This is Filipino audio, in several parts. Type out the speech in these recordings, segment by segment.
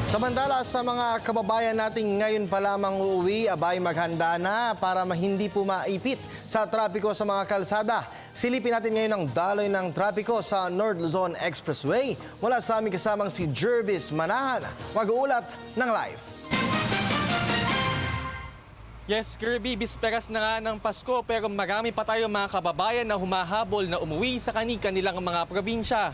Samantala sa mga kababayan nating ngayon pa lamang uuwi, abay maghanda na para hindi po maipit sa trapiko sa mga kalsada. Silipin natin ngayon ang daloy ng trapiko sa North Luzon Expressway. Mula sa aming kasamang si Jervis Manahan, mag-uulat ng live. Yes, Kirby, bisperas na nga ng Pasko pero marami pa tayong mga kababayan na humahabol na umuwi sa kanilang mga probinsya.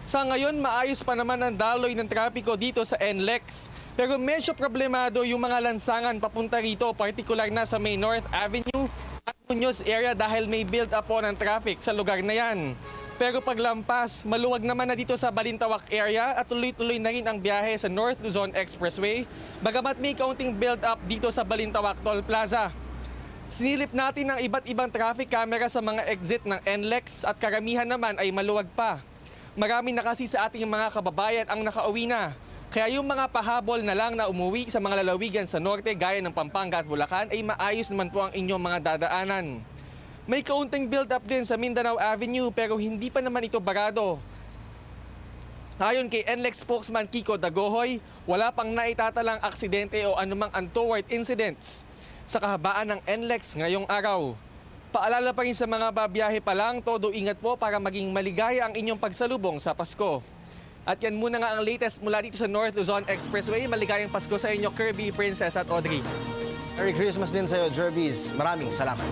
Sa ngayon, maayos pa naman ang daloy ng trapiko dito sa NLEX. Pero medyo problemado yung mga lansangan papunta rito, partikular na sa may North Avenue at Muñoz area dahil may build-up po ng traffic sa lugar na yan. Pero paglampas, maluwag naman na dito sa Balintawak area at tuloy-tuloy na rin ang biyahe sa North Luzon Expressway, bagamat may kaunting build-up dito sa Balintawak Toll Plaza. Sinilip natin ang iba't ibang traffic camera sa mga exit ng NLEX at karamihan naman ay maluwag pa. Marami na kasi sa ating mga kababayan ang nakauwi na. Kaya yung mga pahabol na lang na umuwi sa mga lalawigan sa norte gaya ng Pampanga at Bulacan ay maayos naman po ang inyong mga dadaanan. May kaunting build-up din sa Mindanao Avenue pero hindi pa naman ito barado. Ayon kay NLEX spokesman Kiko Dagohoy, wala pang naitatalang aksidente o anumang untoward incidents sa kahabaan ng NLEX ngayong araw. Paalala pa rin sa mga babiyahe pa lang, todo ingat po para maging maligaya ang inyong pagsalubong sa Pasko. At yan muna nga ang latest mula dito sa North Luzon Expressway. Maligayang Pasko sa inyo, Kirby, Princess at Audrey. Merry Christmas din sa iyo, Jervis. Maraming salamat.